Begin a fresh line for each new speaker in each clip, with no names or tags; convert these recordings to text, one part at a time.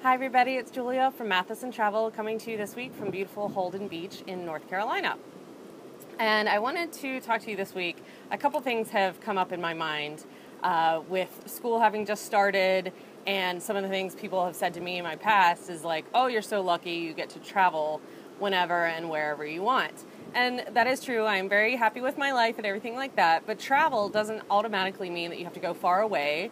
Hi everybody, it's Julia from Matheson Travel coming to you this week from beautiful Holden Beach in North Carolina. And I wanted to talk to you this week. A couple things have come up in my mind with school having just started, and some of the things people have said to me in my past is like, oh, you're so lucky you get to travel whenever and wherever you want. And that is true. I'm very happy with my life and everything like that, but travel doesn't automatically mean that you have to go far away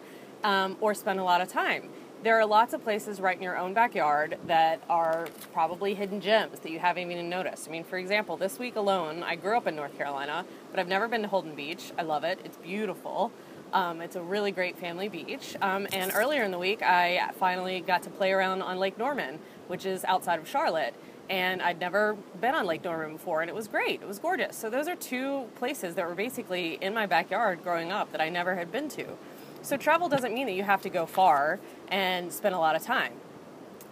or spend a lot of time. There are lots of places right in your own backyard that are probably hidden gems that you haven't even noticed. I mean, for example, this week alone, I grew up in North Carolina, but I've never been to Holden Beach. I love it. It's beautiful. It's a really great family beach. And earlier in the week, I finally got to play around on Lake Norman, which is outside of Charlotte. And I'd never been on Lake Norman before, and it was great. It was gorgeous. So those are two places that were basically in my backyard growing up that I never had been to. So travel doesn't mean that you have to go far and spend a lot of time.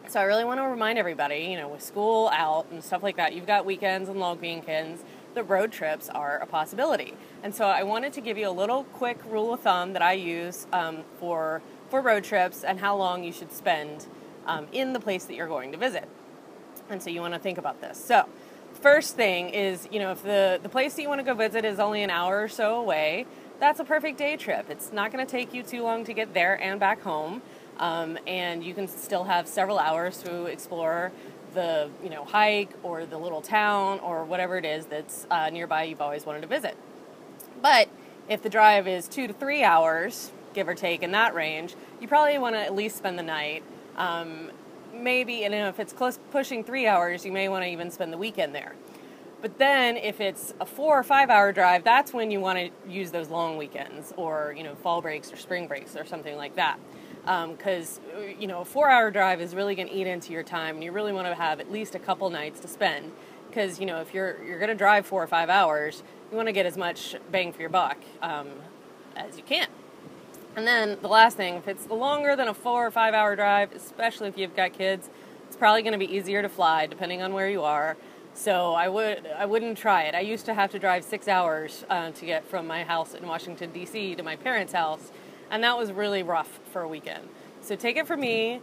So I really want to remind everybody, with school out and stuff like that, you've got weekends and long weekends, that road trips are a possibility. And so I wanted to give you a little quick rule of thumb that I use for road trips and how long you should spend in the place that you're going to visit. And so you want to think about this. So first thing is, if the place that you want to go visit is only an hour or so away, that's a perfect day trip. It's not going to take you too long to get there and back home, and you can still have several hours to explore the hike or the little town or whatever it is that's nearby you've always wanted to visit. But if the drive is 2 to 3 hours, give or take in that range, you probably want to at least spend the night. Maybe, and if it's pushing 3 hours, you may want to even spend the weekend there. But then if it's a 4 or 5 hour drive, that's when you want to use those long weekends or, fall breaks or spring breaks or something like that. Because, a 4 hour drive is really going to eat into your time, and you really want to have at least a couple nights to spend. Because, if you're going to drive 4 or 5 hours, you want to get as much bang for your buck as you can. And then the last thing, if it's longer than a 4 or 5 hour drive, especially if you've got kids, it's probably going to be easier to fly depending on where you are. So I wouldn't try it. I used to have to drive 6 hours to get from my house in Washington, D.C. to my parents' house, and that was really rough for a weekend. So take it from me.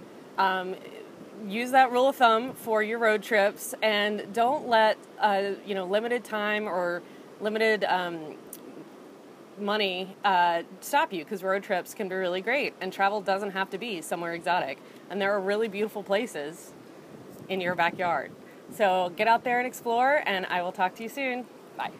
Use that rule of thumb for your road trips, and don't let limited time or limited money stop you, because road trips can be really great, and travel doesn't have to be somewhere exotic. And there are really beautiful places in your backyard. So get out there and explore, and I will talk to you soon. Bye.